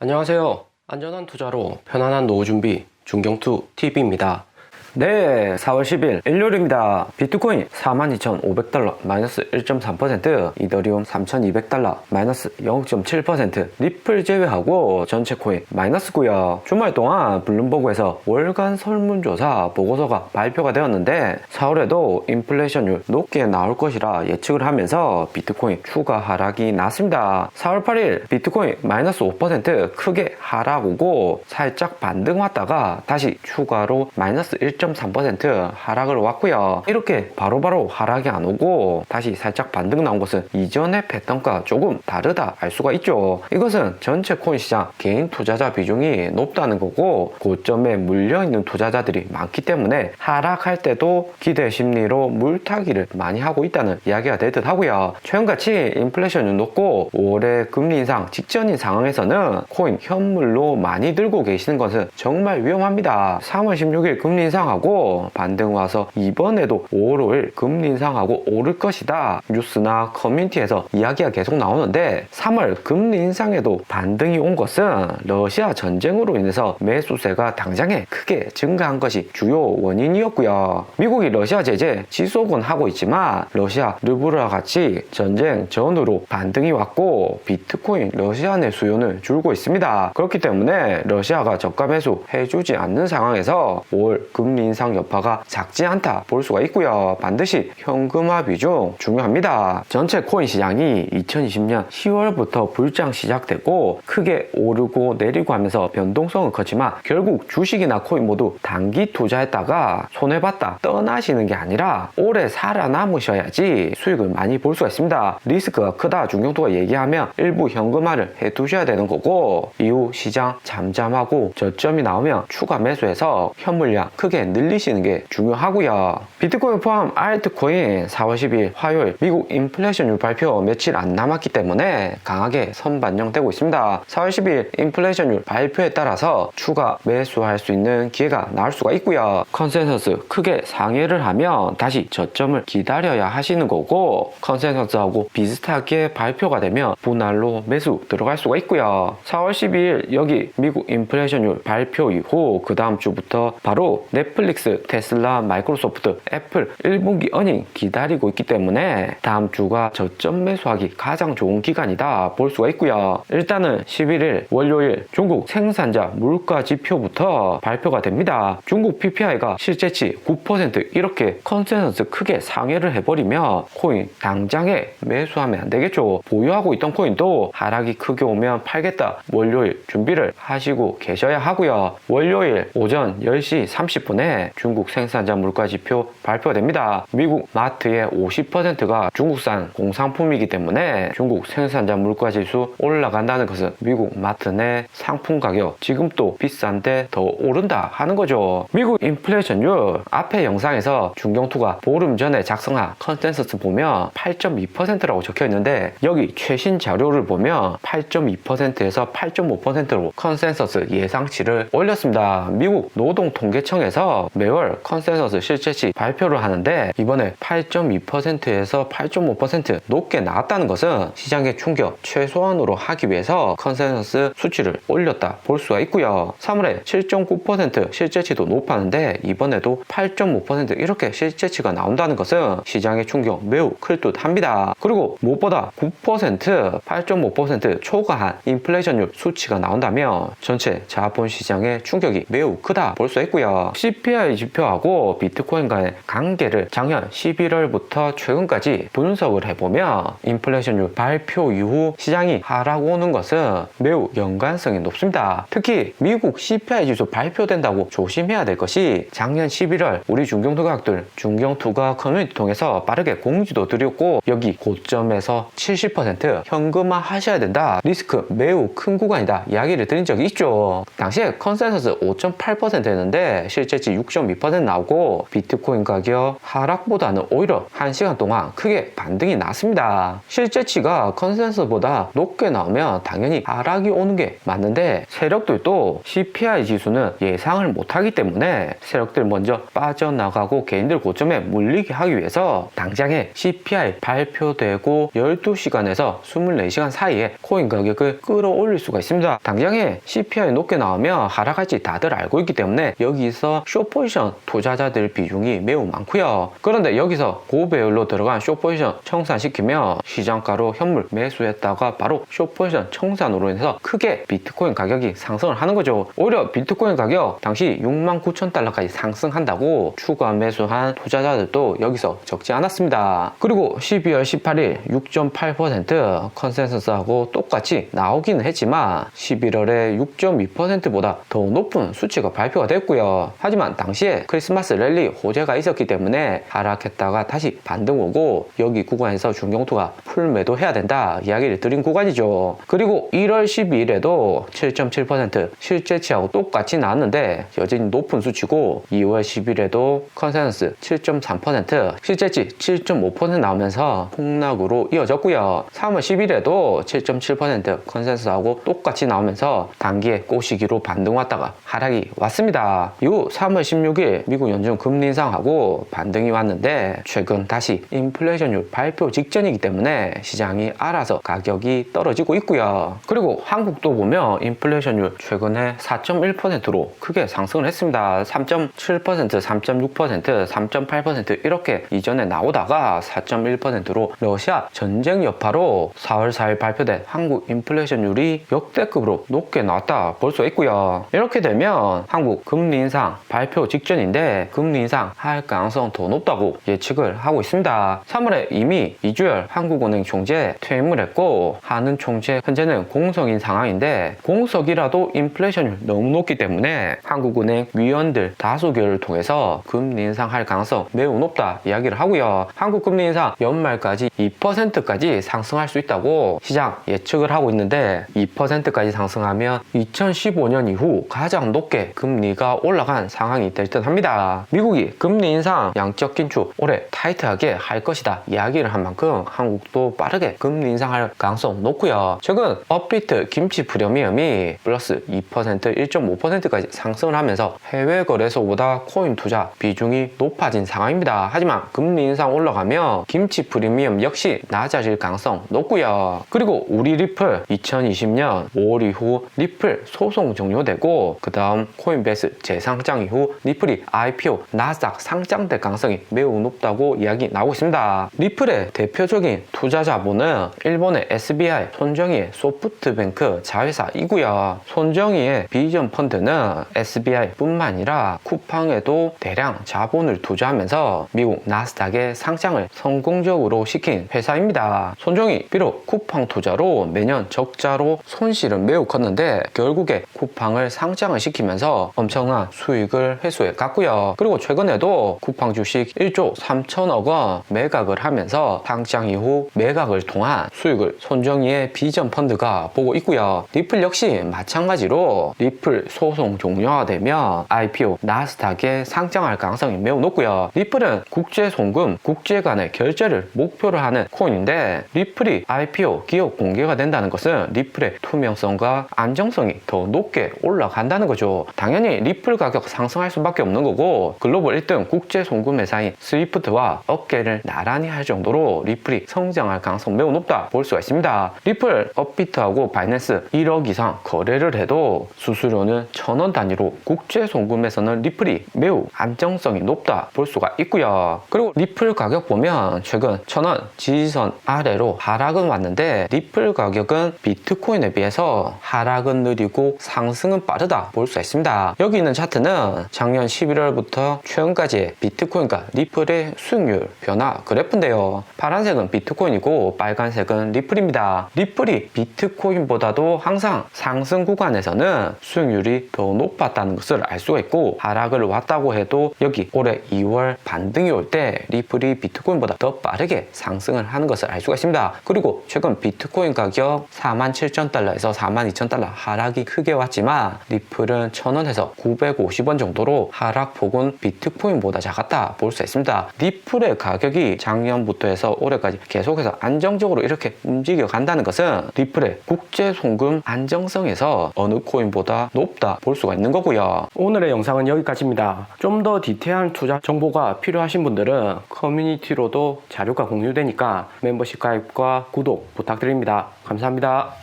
안녕하세요. 안전한 투자로 편안한 노후 준비 중경투 TV입니다. 네, 4월 10일 일요일입니다. 비트코인 42,500달러 마이너스 1.3%, 이더리움 3,200달러 마이너스 0.7%, 리플 제외하고 전체 코인 마이너스고요. 주말 동안 블룸버그에서 월간 설문조사 보고서가 발표가 되었는데 4월에도 인플레이션율 높게 나올 것이라 예측을 하면서 비트코인 추가 하락이 났습니다. 4월 8일 비트코인 마이너스 5% 크게 하락 오고 살짝 반등 왔다가 다시 추가로 마이너스 1.3% 하락을 왔고요. 이렇게 바로바로 하락이 안 오고 다시 살짝 반등 나온 것은 이전의 패턴과 조금 다르다 알 수가 있죠. 이것은 전체 코인 시장 개인 투자자 비중이 높다는 거고 고점에 물려있는 투자자들이 많기 때문에 하락할 때도 기대 심리로 물타기를 많이 하고 있다는 이야기가 되듯 하고요. 최근같이 인플레이션이 높고 5월에 금리 인상 직전인 상황에서는 코인 현물로 많이 들고 계시는 것은 정말 위험합니다. 3월 16일 금리 인상 하고 반등 와서 이번에도 5월 5일 금리 인상하고 오를 것이다 뉴스나 커뮤니티에서 이야기가 계속 나오는데 3월 금리 인상에도 반등이 온 것은 러시아 전쟁으로 인해서 매수세가 당장에 크게 증가한 것이 주요 원인이었고요. 미국이 러시아 제재 지속은 하고 있지만 러시아 르블과 같이 전쟁 전후로 반등이 왔고 비트코인 러시아 내 수요는 줄고 있습니다. 그렇기 때문에 러시아가 저가 매수 해주지 않는 상황에서 5월 금리 인상 여파가 작지 않다 볼 수가 있고요. 반드시 현금화 비중 중요합니다. 전체 코인 시장이 2020년 10월부터 불장 시작되고 크게 오르고 내리고 하면서 변동성은 컸지만 결국 주식이나 코인 모두 단기 투자했다가 손해봤다 떠나시는 게 아니라 오래 살아남으셔야지 수익을 많이 볼 수가 있습니다. 리스크가 크다 중경투가 얘기하면 일부 현금화를 해두셔야 되는 거고 이후 시장 잠잠하고 저점이 나오면 추가 매수해서 현물량 크게 늘리시는 게 중요하고요. 비트코인 포함 알트코인 4월 10일 화요일 미국 인플레이션율 발표 며칠 안 남았기 때문에 강하게 선반영되고 있습니다. 4월 10일 인플레이션율 발표에 따라서 추가 매수할 수 있는 기회가 나올 수가 있고요. 컨센서스 크게 상회를 하면 다시 저점을 기다려야 하시는 거고 컨센서스하고 비슷하게 발표가 되면 분할로 매수 들어갈 수가 있고요. 4월 12일 여기 미국 인플레이션율 발표 이후 그 다음 주부터 바로 넷플릭스, 테슬라, 마이크로소프트, 애플 1분기 어닝 기다리고 있기 때문에 다음 주가 저점 매수하기 가장 좋은 기간이다 볼 수가 있고요. 일단은 11일 월요일 중국 생산자 물가 지표부터 발표가 됩니다. 중국 PPI가 실제치 9% 이렇게 컨센서스 크게 상회를 해버리면 코인 당장에 매수하면 안 되겠죠. 보유하고 있던 코인도 하락이 크게 오면 팔겠다 월요일 준비를 하시고 계셔야 하고요. 월요일 오전 10시 30분에 중국 생산자 물가 지표 발표됩니다. 미국 마트의 50%가 중국산 공산품이기 때문에 중국 생산자 물가 지수 올라간다는 것은 미국 마트 내 상품 가격 지금 또 비싼데 더 오른다 하는 거죠. 미국 인플레이션율 앞에 영상에서 중경투가 보름 전에 작성한 컨센서스 보면 8.2%라고 적혀 있는데 여기 최신 자료를 보면 8.2%에서 8.5%로 컨센서스 예상치를 올렸습니다. 미국 노동통계청에서 매월 컨센서스 실제치 발표를 하는데 이번에 8.2%에서 8.5% 높게 나왔다는 것은 시장의 충격 최소한으로 하기 위해서 컨센서스 수치를 올렸다 볼 수가 있고요. 3월에 7.9% 실제치도 높았는데 이번에도 8.5% 이렇게 실제치가 나온다는 것은 시장의 충격 매우 클 듯 합니다. 그리고 무엇보다 9%, 8.5% 초과한 인플레이션율 수치가 나온다면 전체 자본 시장의 충격이 매우 크다 볼 수 있고요. CPI 지표하고 비트코인 간의 관계를 작년 11월부터 최근까지 분석을 해보면 인플레이션율 발표 이후 시장이 하락 오는 것은 매우 연관성이 높습니다. 특히 미국 CPI 지수 발표된다고 조심해야 될 것이 작년 11월 우리 중경투자학들 중경투자 커뮤니티 통해서 빠르게 공지도 드렸고 여기 고점에서 70% 현금화 하셔야 된다. 리스크 매우 큰 구간이다. 이야기를 드린 적이 있죠. 당시에 컨센서스 5.8%였는데 실제치 실제치 6.2% 나오고 비트코인 가격 하락보다는 오히려 1시간 동안 크게 반등이 났습니다. 실제치가 컨센서스보다 높게 나오면 당연히 하락이 오는 게 맞는데 세력들도 CPI 지수는 예상을 못하기 때문에 세력들 먼저 빠져나가고 개인들 고점에 물리게 하기 위해서 당장에 CPI 발표되고 12시간에서 24시간 사이에 코인 가격을 끌어올릴 수가 있습니다. 당장에 CPI 높게 나오면 하락할지 다들 알고 있기 때문에 여기서 숏포지션 투자자들 비중이 매우 많고요. 그런데 여기서 고배율로 들어간 숏포지션 청산시키면 시장가로 현물 매수했다가 바로 숏포지션 청산으로 인해서 크게 비트코인 가격이 상승을 하는 거죠. 오히려 비트코인 가격 당시 69,000달러까지 상승한다고 추가 매수한 투자자들도 여기서 적지 않았습니다. 그리고 12월 18일 6.8% 컨센서스하고 똑같이 나오기는 했지만 11월에 6.2%보다 더 높은 수치가 발표가 됐고요. 하지만 당시에 크리스마스 랠리 호재가 있었기 때문에 하락했다가 다시 반등 오고 여기 구간에서 중경투가 풀 매도해야 된다 이야기를 드린 구간이죠. 그리고 1월 12일에도 7.7% 실제치하고 똑같이 나왔는데 여전히 높은 수치고 2월 10일에도 컨센서스 7.3% 실제치 7.5% 나오면서 폭락으로 이어졌고요. 3월 10일에도 7.7% 컨센서스하고 똑같이 나오면서 단기에 꼬시기로 반등 왔다가 하락이 왔습니다. 이후 3월 16일 미국 연준 금리 인상하고 반등이 왔는데 최근 다시 인플레이션율 발표 직전이기 때문에 시장이 알아서 가격이 떨어지고 있고요. 그리고 한국도 보면 인플레이션율 최근에 4.1%로 크게 상승을 했습니다. 3.7%, 3.6%, 3.8% 이렇게 이전에 나오다가 4.1%로 러시아 전쟁 여파로 4월 4일 발표된 한국 인플레이션율이 역대급으로 높게 나왔다 볼 수 있고요. 이렇게 되면 한국 금리 인상 발표 직전인데 금리 인상 할 가능성 더 높다고 예측을 하고 있습니다. 3월에 이미 이주열 한국은행 총재 퇴임을 했고 한은 총재 현재는 공석인 상황인데 공석이라도 인플레이션율 너무 높기 때문에 한국은행 위원들 다수결을 통해서 금리 인상할 가능성 매우 높다 이야기를 하고요. 한국 금리 인상 연말까지 2%까지 상승할 수 있다고 시장 예측을 하고 있는데 2%까지 상승하면 2015년 이후 가장 높게 금리가 올라간 상황이 될 듯 합니다. 미국이 금리 인상 양적 긴축 올해 타이트하게 할 것이다 이야기를 한 만큼 한국도 빠르게 금리 인상할 가능성 높고요. 최근 업비트 김치 프리미엄이 플러스 2%, 1.5%까지 상승을 하면서 해외 거래소보다 코인 투자 비중이 높아진 상황입니다. 하지만 금리 인상 올라가면 김치 프리미엄 역시 낮아질 가능성 높고요. 그리고 우리 리플 2020년 5월 이후 리플 소송 종료되고 그 다음 코인베이스 재상장 이후 리플이 IPO 나스닥 상장될 가능성이 매우 높다고 이야기 나오고 있습니다. 리플의 대표적인 투자 자본은 일본의 SBI 손정희의 소프트뱅크 자회사이고요. 손정희의 비전 펀드는 SBI 뿐만 아니라 쿠팡에도 대량 자본을 투자하면서 미국 나스닥의 상장을 성공적으로 시킨 회사입니다. 손정희 비록 쿠팡 투자로 매년 적자로 손실은 매우 컸는데 결국에 쿠팡을 상장을 시키면서 엄청난 수익을 회수해 갔고요. 그리고 최근에도 쿠팡 주식 1조 3천억 원 매각을 하면서 상장 이후 매각을 통한 수익을 손정희의 비전 펀드가 보고 있고요. 리플 역시 마찬가지로 리플 소송 종료가 되면 IPO 나스닥에 상장할 가능성이 매우 높고요. 리플은 국제 송금, 국제 간의 결제를 목표로 하는 코인인데 리플이 IPO 기업 공개가 된다는 것은 리플의 투명성과 안정성이 더 높게 올라간다는 거죠. 당연히 리플 가격 상승할 수밖에 없는 거고 글로벌 1등 국제 송금 회사인 스위프트와 어깨를 나란히 할 정도로 리플이 성장할 가능성 매우 높다 볼 수가 있습니다. 리플, 업비트하고 바이낸스 1억 이상 거래를 해도 수수료는 1,000원 단위로 국제 송금에서는 리플이 매우 안정성이 높다 볼 수가 있고요. 그리고 리플 가격 보면 최근 1,000원 지지선 아래로 하락은 왔는데 리플 가격은 비트코인에 비해서 하락은 느리고 상승은 빠르다 볼 수가 있습니다. 여기 있는 차트는 작년 11월부터 최근까지의 비트코인과 리플의 수익률 변화 그래프인데요. 파란색은 비트코인이고 빨간색은 리플입니다. 리플이 비트코인보다도 항상 상승 구간에서는 수익률이 더 높았다는 것을 알 수가 있고 하락을 왔다고 해도 여기 올해 2월 반등이 올 때 리플이 비트코인보다 더 빠르게 상승을 하는 것을 알 수가 있습니다. 그리고 최근 비트코인 가격 47,000달러에서 42,000달러 하락이 크게 왔지만 리플은 1,000원에서 950원 정도 정도로 하락폭은 비트코인보다 작았다 볼 수 있습니다. 리플의 가격이 작년부터 해서 올해까지 계속해서 안정적으로 이렇게 움직여 간다는 것은 리플의 국제 송금 안정성에서 어느 코인보다 높다 볼 수가 있는 거고요. 오늘의 영상은 여기까지입니다. 좀 더 디테일한 투자 정보가 필요하신 분들은 커뮤니티로도 자료가 공유되니까 멤버십 가입과 구독 부탁드립니다. 감사합니다.